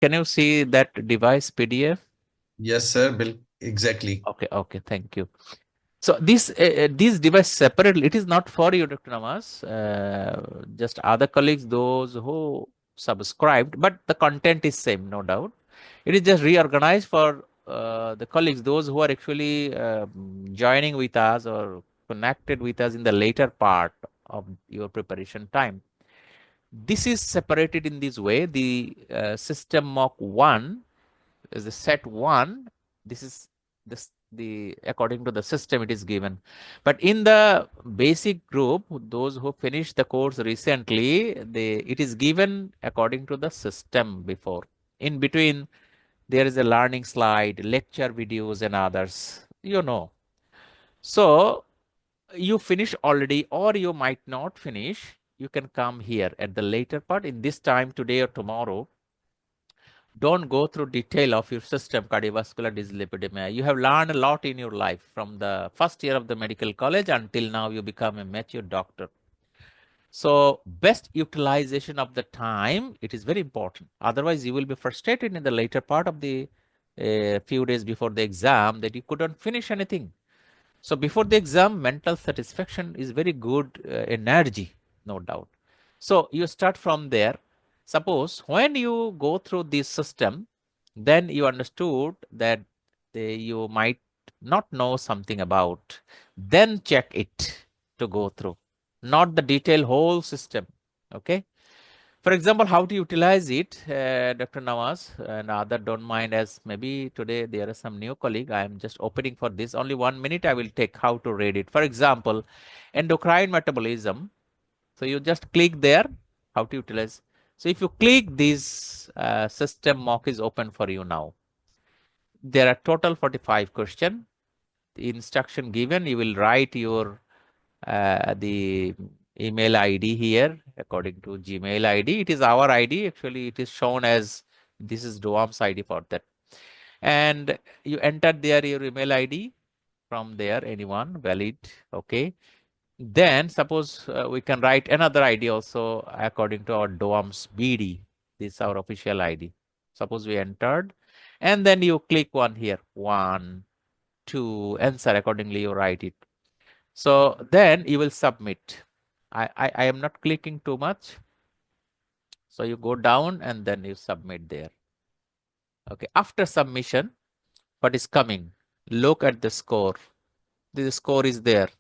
Can you see that device PDF? Yes, sir. Exactly. Okay, okay, thank you. So this device separately, it is not for you, Dr. Namas. Just other colleagues, those who subscribed, but the content is same, no doubt. It is just reorganized for the colleagues, those who are actually joining with us or connected with us in the later part of your preparation time. This is separated in this way. The system mock 1 is the set 1. This is the according to the system it is given. But in the basic group, those who finished the course recently, it is given according to the system before. In between, there is a learning slide, lecture videos, and others. So you finish already, or you might not finish. You can come here at the later part in this time today or tomorrow. Don't go through detail of your system cardiovascular dyslipidemia. You have learned a lot in your life from the first year of the medical college until now you become a mature doctor. So best utilization of the time, it is very important. Otherwise, you will be frustrated in the later part of the few days before the exam that you couldn't finish anything. So before the exam, mental satisfaction is very good energy, no doubt. So you start from there. Suppose when you go through this system, then you understood that you might not know something about, then check it to go through, not the detailed whole system. Okay. For example, how to utilize it, Dr. Nawaz and other don't mind, as maybe today there are some new colleague. I am just opening for this. Only 1 minute I will take how to read it. For example, endocrine metabolism. So you just click there, how to utilize. So if you click this system mock is open for you now. There are total 45 questions. The instruction given, you will write your the email ID here according to Gmail ID. It is our ID. Actually, it is shown as this is DOAMS ID for that. And you enter there your email ID from there, anyone valid. Okay. Then suppose we can write another ID also according to our DOAMS BD. This is our official ID. Suppose we entered and then you click one here, 1, 2, answer accordingly, you write it. So then you will submit. I am not clicking too much. So you go down and then you submit there. Okay. After submission, what is coming? Look at the score. The score is there.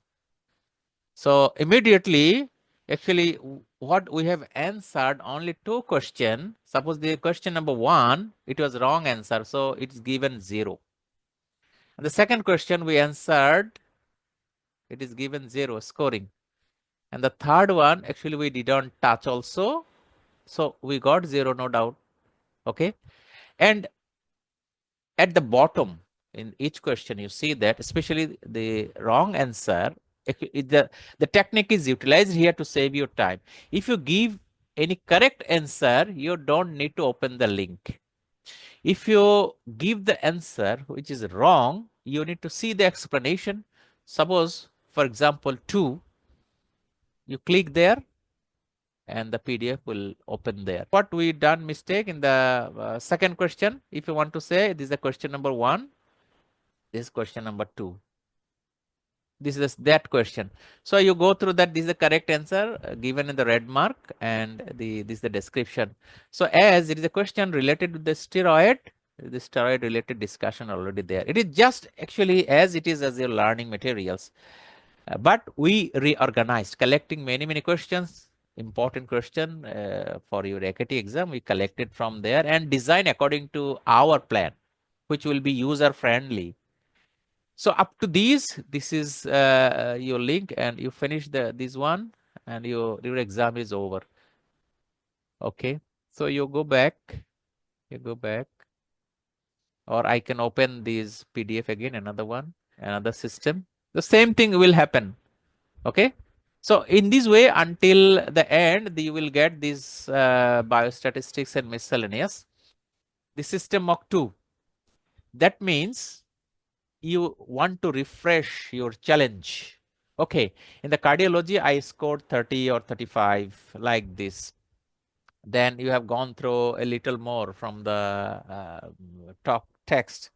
So immediately, actually, what we have answered only 2 questions. Suppose the question number 1, it was wrong answer. So it's given 0. And the second question we answered, it is given 0 scoring. And the third one, actually, we didn't touch also. So we got 0, no doubt. Okay. And at the bottom in each question, you see that especially the wrong answer, the technique is utilized here to save your time. If you give any correct answer, you don't need to open the link. If you give the answer which is wrong, you need to see the explanation. Suppose, for example, 2, you click there and the PDF will open there. What we done mistake in the second question, if you want to say this is the question number 1, this is question number 2. This is that question. So you go through that. This is the correct answer given in the red mark, and this is the description. So as it is a question related to the steroid related discussion already there. It is just actually as it is as your learning materials. But we reorganized, collecting many questions, important question for your AKT exam. We collected from there and design according to our plan, which will be user friendly. So up to this is your link, and you finish this one, and your exam is over. Okay, so you go back, or I can open this PDF again, another one, another system. The same thing will happen. Okay. So in this way, until the end, you will get this biostatistics and miscellaneous. The system mock 2. That means you want to refresh your challenge. Okay. In the cardiology, I scored 30 or 35 like this. then you have gone through a little more from the top text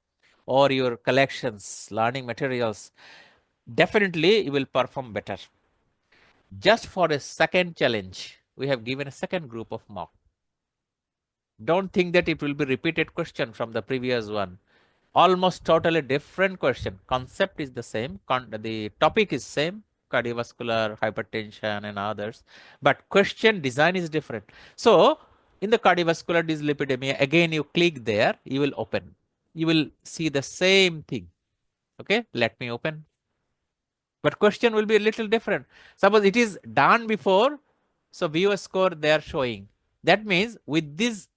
or your collections, learning materials, definitely you will perform better. Just for a second challenge, we have given a second group of mock. Don't think that it will be repeated question from the previous one. Almost totally different question. Concept is the same. The topic is same, cardiovascular, hypertension and others. But question design is different. So in the cardiovascular dyslipidemia, again, you click there, you will open. You will see the same thing. Okay, let me open. But question will be a little different. Suppose it is done before, so viewer score they are showing. That means with this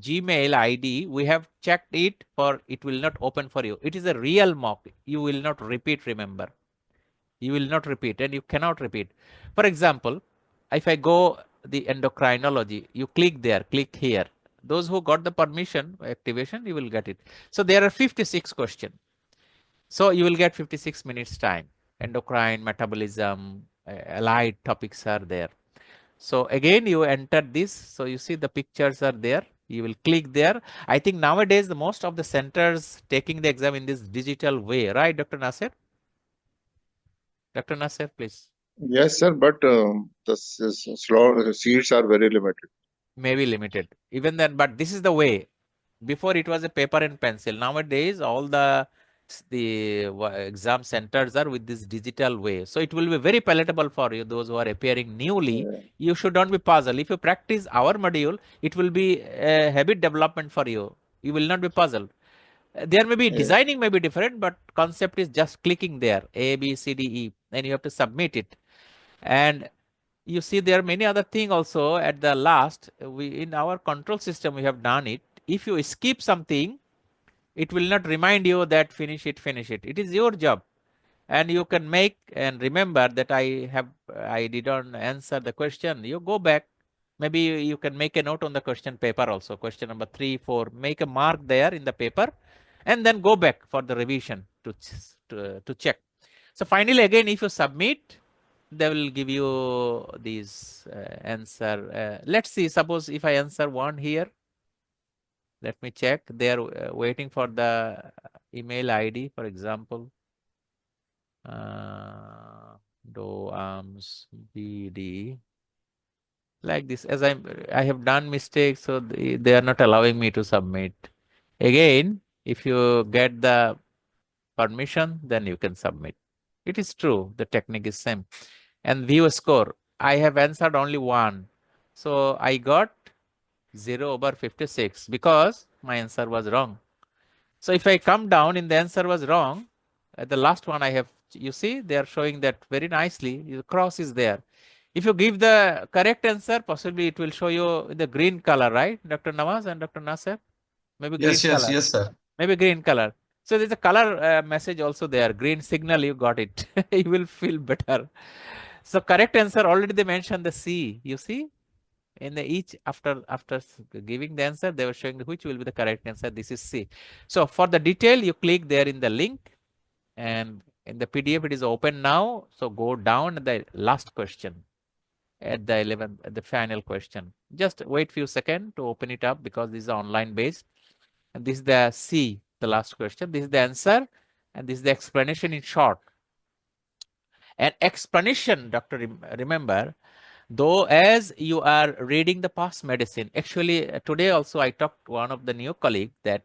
Gmail ID, we have checked it for it will not open for you. It is a real mock. You will not repeat, remember. You will not repeat and you cannot repeat. For example, if I go the endocrinology, you click there, click here. Those who got the permission activation, you will get it. So there are 56 questions. So you will get 56 minutes time. Endocrine, metabolism, allied topics are there. So again, you enter this. So you see the pictures are there. You will click there. I think nowadays, the most of the centers taking the exam in this digital way, right, Dr. Nasir? Dr. Nasir, please. Yes, sir, but slow seats are very limited. Maybe limited. Even then, but this is the way. Before it was a paper and pencil. Nowadays, all the exam centers are with this digital way. So it will be very palatable for you, those who are appearing newly. Yeah. You should not be puzzled. If you practice our module, it will be a habit development for you. You will not be puzzled. There may be Yeah. designing may be different, but concept is just clicking there, A, B, C, D, E, and you have to submit it. And you see there are many other things also at the last. We in our control system, we have done it. If you skip something, it will not remind you that finish it, finish it. It is your job. And you can make and remember that I didn't answer the question. You go back. Maybe you can make a note on the question paper also. Question number 3, 4. Make a mark there in the paper and then go back for the revision to check. So finally, again, if you submit, they will give you these answer. Let's see, suppose if I answer one here, let me check. They are waiting for the email ID, for example. DOAMS BD. Like this, as I have done mistakes, so they are not allowing me to submit. Again, if you get the permission, then you can submit. It is true, the technique is same. And view score, I have answered only one. So I got 0/56 because my answer was wrong. So if I come down in the answer was wrong, the last one I have, you see, they are showing that very nicely. The cross is there. If you give the correct answer, possibly it will show you the green color, right, Dr. Nawaz and Dr. Nasser? Maybe green Yes, yes, color. yes, sir. Maybe green color. So there's a color message also there. Green signal, you got it. You will feel better. So correct answer, already they mentioned the C. You see? In the each after giving the answer, they were showing which will be the correct answer. This is C. So for the detail, you click there in the link, and in the PDF it is open now. So go down the last question at the 11th, the final question. Just wait few seconds to open it up because this is online based. And this is the C, the last question. This is the answer, and this is the explanation in short. And explanation, doctor, remember, though as you are reading the past medicine, actually today also I talked to one of the new colleague that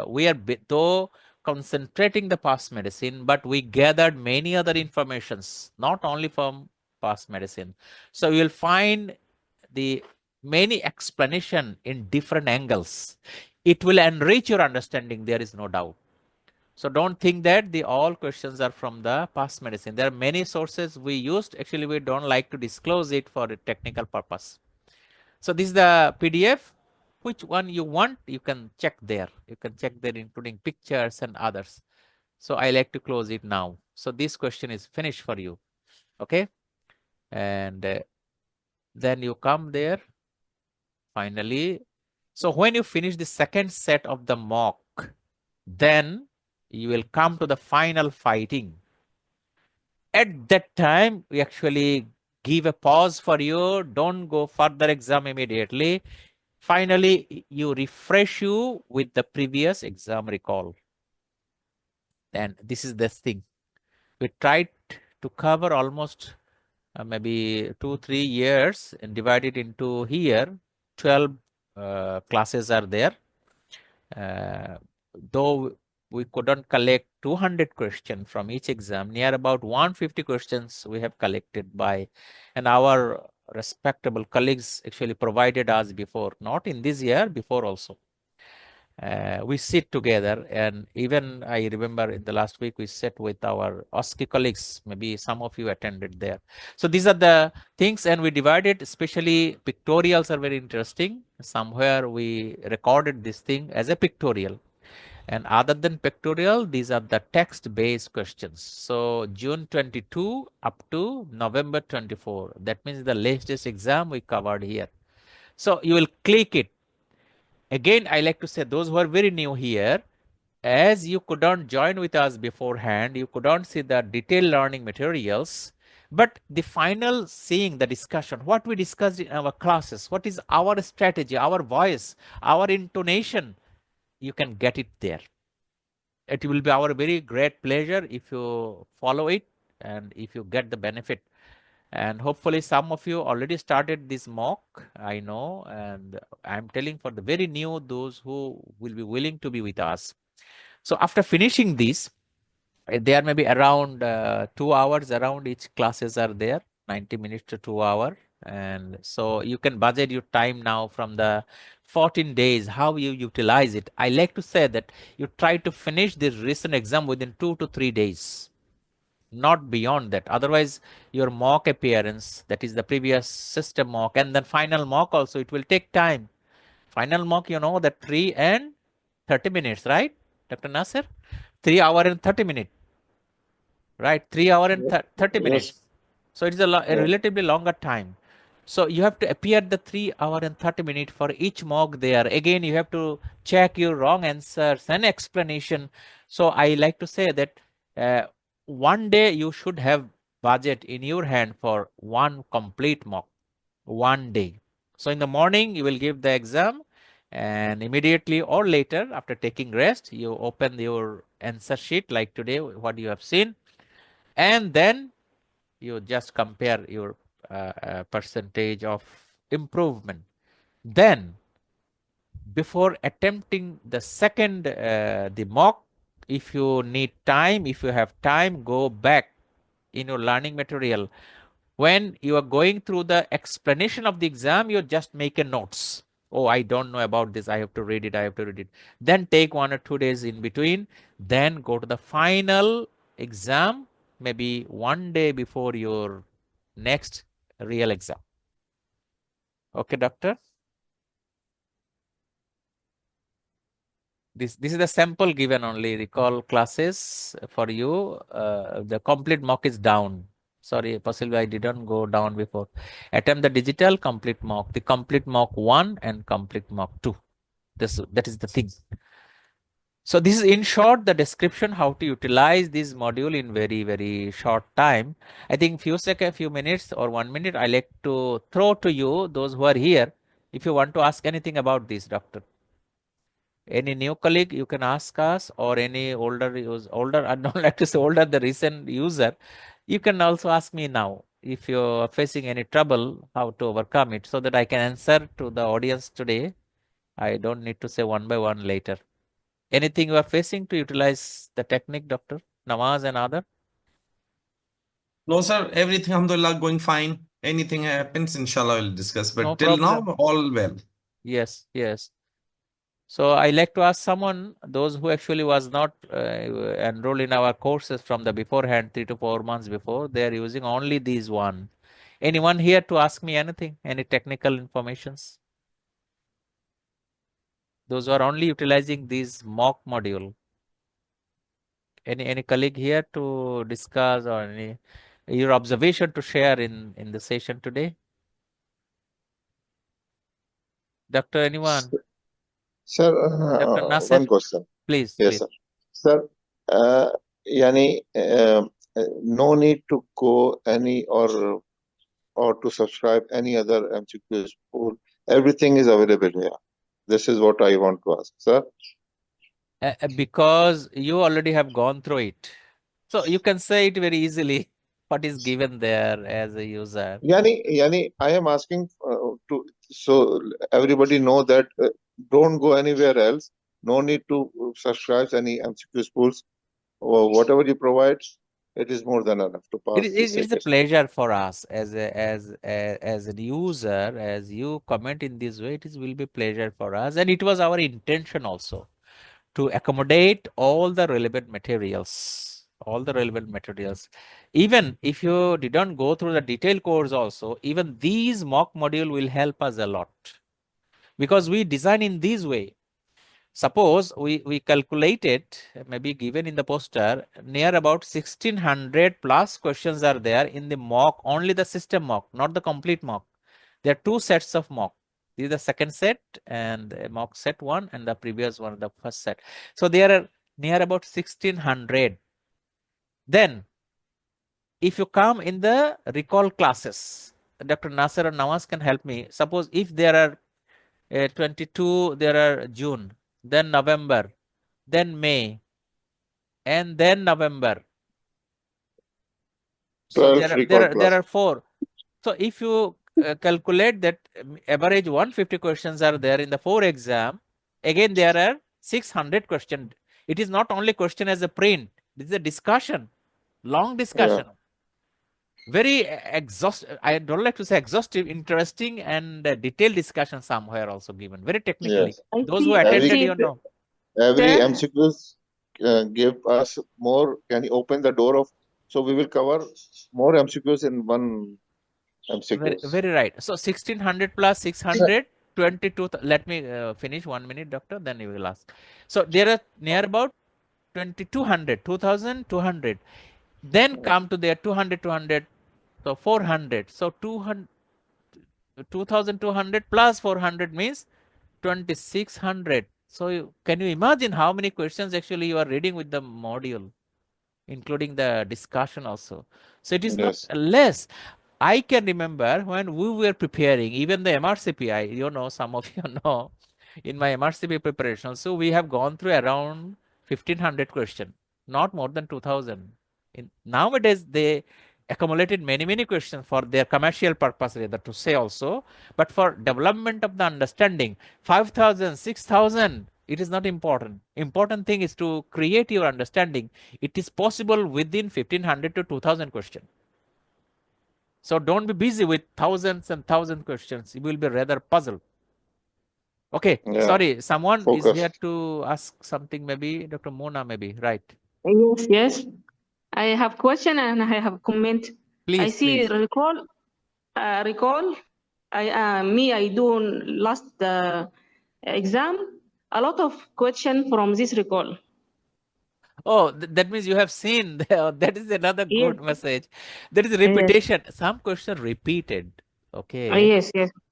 we are though concentrating the past medicine, but we gathered many other informations, not only from past medicine. So you will find the many explanation in different angles. It will enrich your understanding, there is no doubt. So don't think that the all questions are from the past medicine. There are many sources we used. Actually, we don't like to disclose it for a technical purpose. So this is the PDF. Which one you want, you can check there. You can check there, including pictures and others. So I like to close it now. So this question is finished for you. Okay. And then you come there. Finally. So when you finish the second set of the mock, then you will come to the final fighting. At that time, we actually give a pause for you. Don't go further exam immediately. Finally, you refresh you with the previous exam recall. And this is the thing. We tried to cover almost maybe 2-3 years and divide it into here. 12 classes are there. Though we couldn't collect 200 questions from each exam, near about 150 questions we have collected by, and our respectable colleagues actually provided us before, not in this year, before also. We sit together, and even I remember in the last week we sat with our OSCE colleagues. Maybe some of you attended there. So these are the things, and we divided, especially pictorials are very interesting. Somewhere we recorded this thing as a pictorial. And other than pictorial, these are the text-based questions. So June 22 up to November 24. That means the latest exam we covered here. So you will click it. Again, I like to say those who are very new here, as you couldn't join with us beforehand, you couldn't see the detailed learning materials, but the final seeing the discussion, what we discussed in our classes, what is our strategy, our voice, our intonation, you can get it there. It will be our very great pleasure if you follow it and if you get the benefit. And hopefully some of you already started this mock, I know, and I'm telling for the very new, those who will be willing to be with us. So after finishing this, there may be around 2 hours around each classes are there, 90 minutes to 2 hours. And so you can budget your time now from the 14 days, how you utilize it. I like to say that you try to finish this recent exam within 2 to 3 days, not beyond that. Otherwise, your mock appearance, that is the previous system mock, and then final mock also, it will take time. Final mock, you know, that 3 and 30 minutes, right, Dr. Nasir? 3 hours and 30 minutes, right? 3 hours and 30 minutes. Yes. So it's a relatively longer time. So you have to appear the 3 hours and 30 minutes for each mock there. Again, you have to check your wrong answers and explanation. So I like to say that one day you should have budget in your hand for one complete mock, one day. So in the morning, you will give the exam, and immediately or later after taking rest, you open your answer sheet like today, what you have seen, and then you just compare your percentage of improvement. Then before attempting the second the mock, if you need time, if you have time, go back in your learning material. When you are going through the explanation of the exam, you just make a notes. Oh, I don't know about this, I have to read it, I have to read it. Then take 1 or 2 days in between, then go to the final exam, maybe one day before your next real exam. Okay, doctor? This is the sample given only. Recall classes for you. The complete mock is down. Sorry, possibly I didn't go down before. Attempt the digital complete mock, the complete mock 1 and complete mock 2. That is the thing. So this is in short the description how to utilize this module in very, very short time. I think few minutes or 1 minute, I like to throw to you, those who are here, if you want to ask anything about this, doctor. Any new colleague, you can ask us, or any older, I don't like to say older, the recent user, you can also ask me now if you're facing any trouble, how to overcome it, so that I can answer to the audience today. I don't need to say one by one later. Anything you are facing to utilize the technique, Dr. Nawaz and other? No, sir, everything, alhamdulillah, going fine. Anything happens, inshallah, we'll discuss. But No till problem. now, all well. Yes, yes. So I like to ask someone, those who actually was not enrolled in our courses from the beforehand, 3 to 4 months before, they are using only these one. Anyone here to ask me anything, any technical informations? Those who are only utilizing these mock module. Any colleague here to discuss, or any your observation to share in the session today? Doctor, anyone? Sir, Dr. Nasir, one question. please, Yes, please. sir. Sir, yani, no need to go any or or to subscribe any other MCQ pool. Everything is available here. This is what I want to ask, sir. Because you already have gone through it. So you can say it very easily what is given there as a user. Yani, I am asking so everybody know that don't go anywhere else. No need to subscribe any MCQ schools or whatever you provide. It is more than enough to pass this It is a HSC. pleasure for us as a user, as you comment in this way, it will be pleasure for us. And it was our intention also to accommodate all the relevant materials, Even if you didn't go through the detailed course also, even these mock module will help us a lot because we design in this way. Suppose we calculated, maybe given in the poster, near about 1600 plus questions are there in the mock, only the system mock, not the complete mock. There are two sets of mock. This is the second set and mock set 1 and the previous one, the first set. So there are near about 1600. Then if you come in the recall classes, Dr. Nasser or Nawaz can help me. Suppose if there are 22, there are June, then November, then May, and then November. So there are 4. So if you calculate that average 150 questions are there in the 4 exam, again there are 600 questions. It is not only question as a print. This is a discussion, long discussion. Yeah. Very exhaustive. I don't like to say exhaustive, interesting and detailed discussion somewhere also given. Very technically. Yes. Those who attended, you know. Every MCQs give us more. Can you open the door of? So we will cover more MCQs in one MCQs. Very right. So 1600 plus 600, 22. Let me finish 1 minute, doctor. Then you will ask. So there are near about 2200, 2200. Then come to their 200, 200. So 400. So 200, 2200 plus 400 means 2600. So can you imagine how many questions actually you are reading with the module, including the discussion also. So it is not less. I can remember when we were preparing, even the MRCP, some of you know, in my MRCP preparation. So we have gone through around 1500 questions, not more than 2000. Nowadays, they accumulated many questions for their commercial purpose, rather to say also, but for development of the understanding, 5000, 6000, it is not important. Important thing is to create your understanding. It is possible within 1500 to 2000 questions. So don't be busy with thousands and thousands questions. You will be rather puzzled. Okay, sorry, someone is here to ask something, maybe Dr. Mona, maybe, right? Yes. I have question and I have comment. Please, I see please. recall. I do last exam. A lot of question from this recall. Oh, that means you have seen. That is another good message. There is repetition. Some question repeated. Okay. Yes.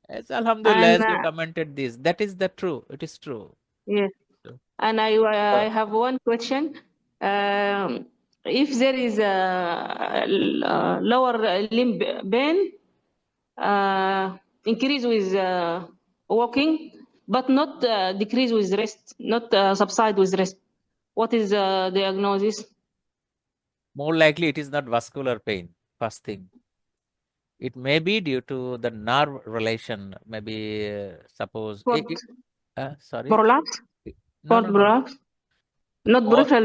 As Alhamdulillah, you commented this. That is the true. It is true. Yes. And I have one question. If there is a lower limb pain, increase with walking, but not decrease with rest, not subside with rest. What is the diagnosis? More likely, it is not vascular pain. First thing. It may be due to the nerve relation. Maybe suppose. Sorry. Prolapse. No. Prolapse. Not brutal.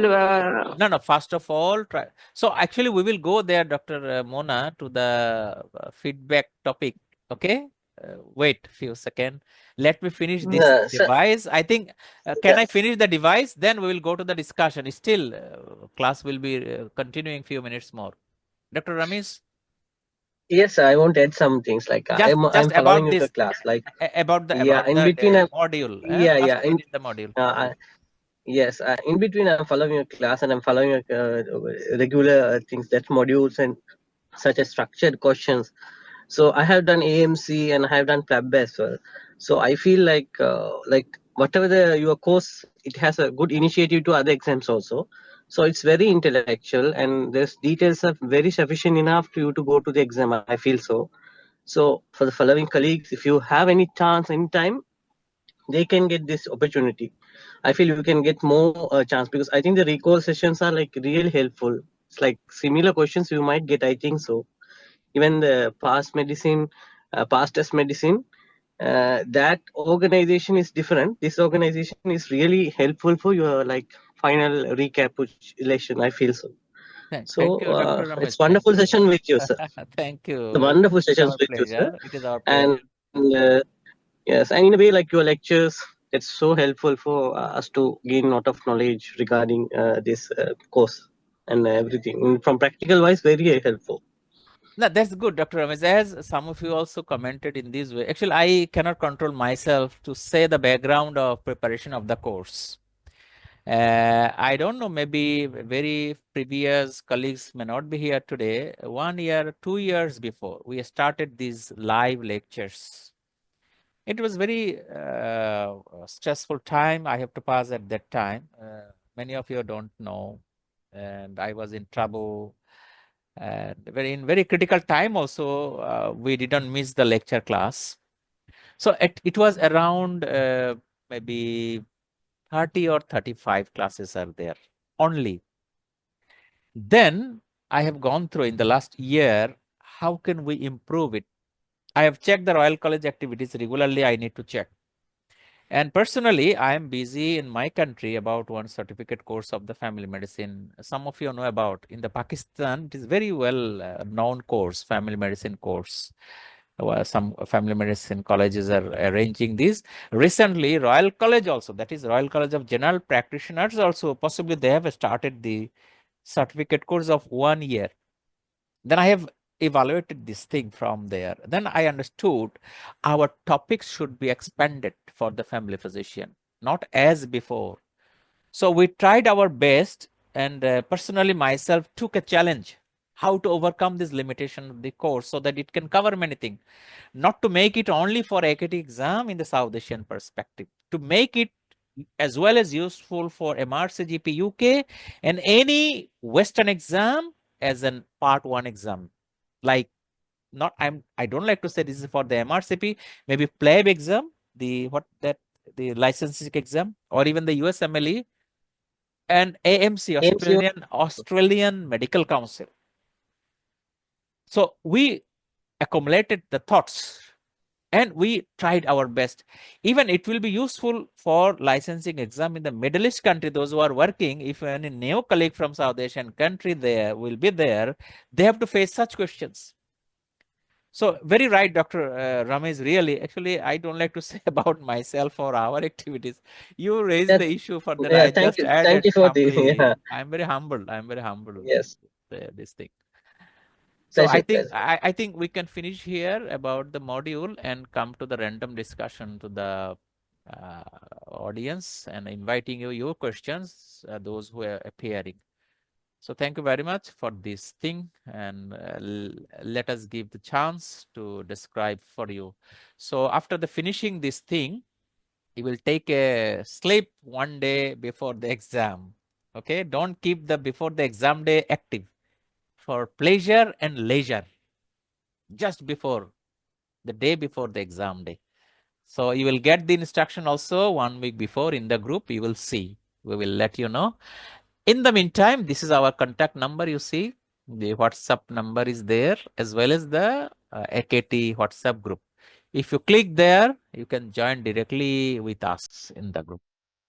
No. First of all, try. So actually, we will go there, Dr. Mona, to the feedback topic. Okay. Wait a few seconds. Let me finish this device. I think, can I finish the device? Then we will go to the discussion. Still, class will be continuing few minutes more. Dr. Ramesh? Yes, I want to add some things like just I'm following about the class. Like about the module. In the module. Yes, in between I'm following a class and I'm following regular things, that modules and such as structured questions. So I have done AMC and I have done PLAB as well. So I feel like whatever your course, it has a good initiative to other exams also. So it's very intellectual and there's details are very sufficient enough to you to go to the exam. I feel so. So for the following colleagues, if you have any chance, any time, they can get this opportunity. I feel you can get more chance, because I think the recall sessions are like really helpful. It's like similar questions you might get, I think so. Even the past medicine, past test medicine, that organization is different. This organization is really helpful for your like final recapitulation, I feel so. Thank you, Dr. Ramesh. It's wonderful Thank you. session with you, sir. Thank you. The wonderful It is sessions our with you, sir. pleasure. It is our pleasure. And yes, and in a way, like your lectures, it's so helpful for us to gain a lot of knowledge regarding this course and everything. From practical wise, very helpful. No, that's good, Dr. Ramesh. As some of you also commented in this way, actually, I cannot control myself to say the background of preparation of the course. I don't know, maybe very previous colleagues may not be here today. 1 year, 2 years before, we started these live lectures. It was very stressful time I have to pass at that time. Many of you don't know, and I was in trouble. And in very critical time also, we didn't miss the lecture class. So it was around maybe 30 or 35 classes are there only. Then I have gone through in the last year, how can we improve it? I have checked the Royal College activities regularly. I need to check. And personally, I am busy in my country about one certificate course of the family medicine. Some of you know about in the Pakistan, it is very well known course, family medicine course. Some family medicine colleges are arranging this. Recently, Royal College also, that is Royal College of General Practitioners also, possibly they have started the certificate course of 1 year. Then I have evaluated this thing from there. Then I understood our topics should be expanded for the family physician, not as before. So we tried our best, and personally myself took a challenge how to overcome this limitation of the course so that it can cover many things. Not to make it only for AKT exam in the South Asian perspective, to make it as well as useful for MRCGP UK and any Western exam as an part 1 exam. Like, I don't like to say this is for the MRCP, maybe PLAB exam, the licensing exam, or even the USMLE and AMC, Australian Medical Council. So we accumulated the thoughts and we tried our best. Even it will be useful for licensing exam in the Middle East country, those who are working. If any new colleague from South Asian country there will be there, they have to face such questions. So very right, Dr. Ramesh, really, actually, I don't like to say about myself or our activities. You raised the issue for that. I just added. Thank you for the, yeah. I'm very humbled. I'm very humbled. Yes. This thing. So Pleasure, I think we can finish here about the module and come to the random discussion to the audience and inviting your questions, those who are appearing. So thank you very much for this thing, and let us give the chance to describe for you. So after the finishing this thing, you will take a sleep 1 day before the exam. Okay, don't keep the before the exam day active for pleasure and leisure. Just before the day before the exam day. So you will get the instruction also 1 week before in the group. You will see. We will let you know. In the meantime, this is our contact number. You see, the WhatsApp number is there as well as the AKT WhatsApp group. If you click there, you can join directly with us in the group.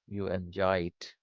You enjoy it.